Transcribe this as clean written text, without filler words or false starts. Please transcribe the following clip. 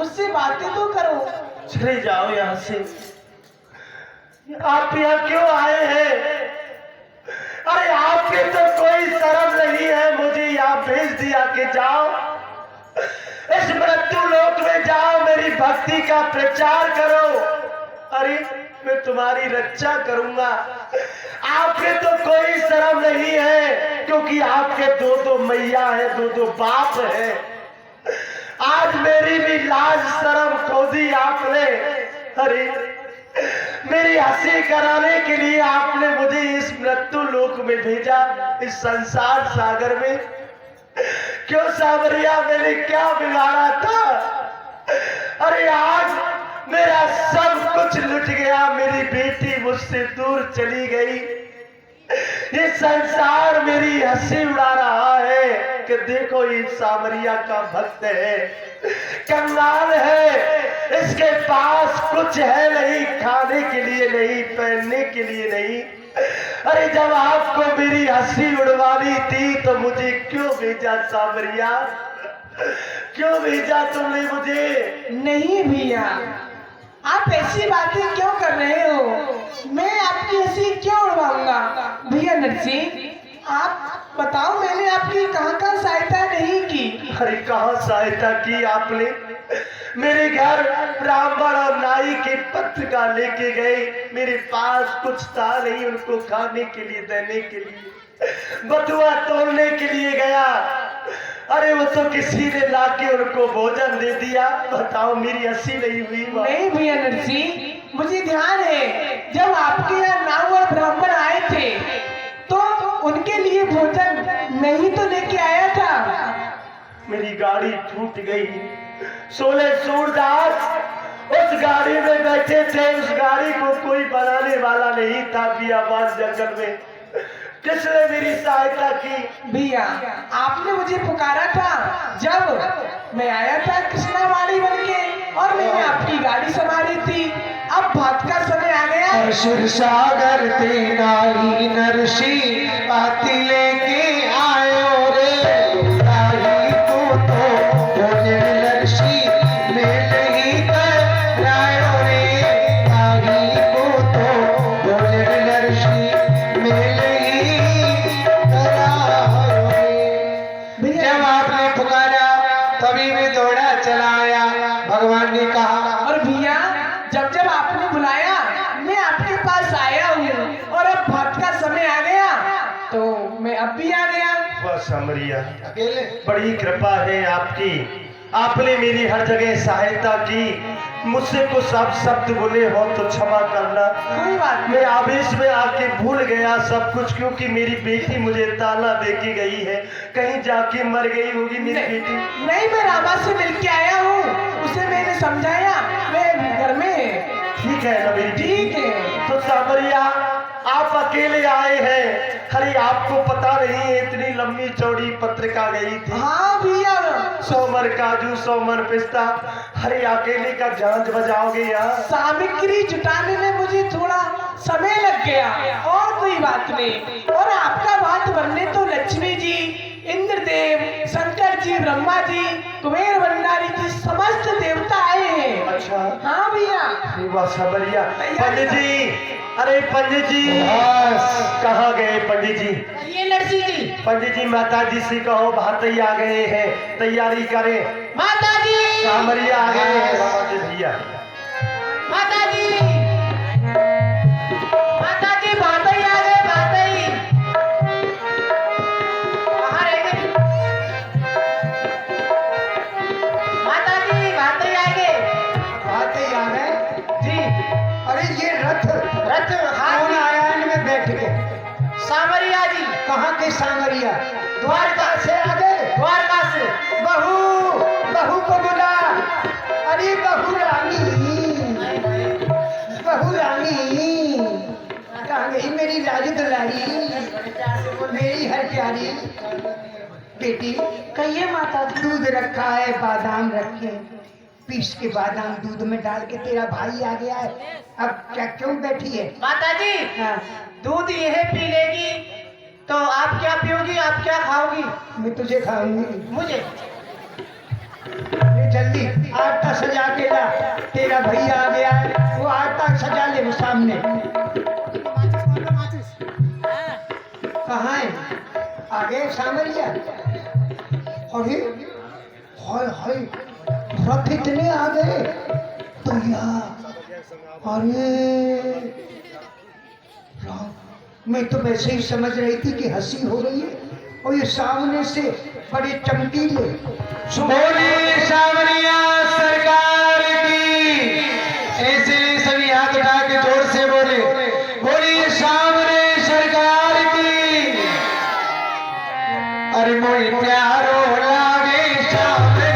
मुझसे बातें तो करो। चले जाओ यहाँ से। आप यहाँ क्यों आए हैं? अरे आपके तो कोई शर्म नहीं है, मुझे यहाँ भेज दिया कि जाओ इस मृत्यु लोक में जाओ, मेरी भक्ति का प्रचार करो। अरे मैं तुम्हारी रक्षा करूंगा। आपके तो कोई शर्म नहीं है, क्योंकि आपके दो दो मैया है, दो दो बाप है। आज मेरी भी लाज शर्म खो दी आपने। अरे मेरी हंसी कराने के लिए आपने मुझे इस मृत्यु लोक में भेजा, इस संसार सागर में। क्यों सावरिया, मैंने क्या बिगाड़ा था? अरे आज मेरा सब कुछ लुट गया, मेरी बेटी मुझसे दूर चली गई। ये संसार मेरी हंसी उड़ा रहा है कि देखो ये सावरिया का भक्त है, कंगाल है, इसके पास कुछ है नहीं, खाने के लिए नहीं, पहनने के लिए नहीं। अरे जब आपको मेरी हंसी उड़वानी थी तो मुझे क्यों भेजा सावरिया? क्यों भेजा तुमने मुझे? नहीं भैया, आप ऐसी बातें क्यों कर रहे हो? मैं आपकी हंसी क्यों उड़वाऊंगा? भैया नरसिंह, आप बताओ, मैंने आपकी कहाँ सहायता नहीं की? अरे कहाँ सहायता की आपने? मेरे घर ब्राह्मण और नाई के पत्रिका लेके गए, मेरे पास कुछ था नहीं उनको खाने के लिए, देने के लिए। बथुआ तोड़ने के लिए गया, अरे वो तो किसी ने लाके उनको भोजन दे दिया। बताओ मेरी हंसी नहीं हुई? नहीं भैया नरसिंह, मुझे ध्यान है, जब आपके यहाँ नाऊ और ब्राह्मण आए थे तो उनके लिए भोजन नहीं तो लेके आया था। मेरी गाड़ी टूट गई। 16 सूरदास उस गाड़ी में बैठे थे, उस गाड़ी को कोई बनाने वाला नहीं था। बियाबान जंगल में किसने मेरी सहायता की? भैया आपने मुझे पुकारा था जब मैं आया था कृष्णावाड़ी बन के, और मैंने आपकी गाड़ी संभाली थी। अब भात का समय आ गया। शिव सागर ते नाई नरसी पाती लेके आयो रे, ताही को तो बोले नरसी मेले ही करायो रे, ताही को तो बोले नरसी मेले ही करायो रे। जब आपने पुकारा तभी मैं दौड़ा चला आया। भगवान ने कहा, और भैया जब जब आपने बुलाया मैं आपके पास आया हूँ, और अब भात का समय आ गया तो मैं अब भी आ गया। वह सावरिया, अकेले बड़ी कृपा है आपकी, आपने मेरी हर जगह सहायता की। मुझसे कुछ आप शब्द बोले हो तो क्षमा करना। कोई बात नहीं। मैं आवेश में आके भूल गया सब कुछ, क्योंकि मेरी बेटी मुझे ताना दे के गई है, कहीं जाके मर गई होगी मेरी बेटी। नहीं, मैं रामा से मिलके आया हूँ, उसे मैंने समझाया, मैं घर में। ठीक है ना मेरी? ठीक है। तो सावरिया आप अकेले आए हैं? अरे आपको पता नहीं है इतनी लंबी चौड़ी पत्रिका गई थी। हाँ भैया। 100 मन काजू, 100 मन पिस्ता। अरे अकेले का झांझ बजाओगे यहाँ? सामग्री जुटाने में मुझे थोड़ा समय लग गया, और कोई बात नहीं। और आपका बात बनने तो लक्ष्मी जी, इंद्रदेव, शंकर जी, ब्रह्मा जी, कुबेर भंडारी जी, समस्त देवता आए हैं। अच्छा। हाँ भैया। वाह सावरिया। पंडित जी, अरे पंडित जी कहाँ गए? पंडित जी, ये नरसिंह जी। पंडित जी माता जी से कहो भातई आ गए हैं, तैयारी करें। माता जी। सावरिया आ गए हैं। भैया माता जी, माता जी, भातई आ गए, भातई। कहाँ रह गए? माता जी, भातई आ गए। आते ही आ गए जी। अरे ये रथ कौन आया इनमें बैठ के? सावरिया जी। कहाँ के सांवरिया? द्वारका से आ गए? द्वारका से। बहू, बहू को बुला। अरे बहू रानी, बहू रानी कहाँ गई मेरी राज दुलारी, मेरी हर प्यारी बेटी? कहिए माता जी। दूध रखा है, बादाम रखे, पीस के बादाम दूध में डाल के तेरा भाई आ गया है, अब क्या क्यों बैठी है? माता जी, हाँ, दूध यह पी लेगी तो आप क्या पियोगी, आप क्या खाओगी? मैं तुझे खाऊंगी। मुझे। ले जल्दी आटा सजा के ला, तेरा भैया आ गया है, वो आटा सजा ले वो सामने। कहाँ है? आगे सामरिया। अरे हाय हाय, रथ इतने आ गए भैया। अरे राम, मैं तो वैसे ही समझ रही थी कि हंसी हो रही है, और ये सामने से बड़े चमकीले। बोलिए सावरिया सरकार की। ऐसे सभी हाथ उठा के जोर से बोले, बोलिए सावरे सरकार की। अरे मोई प्यारो लागे सावरे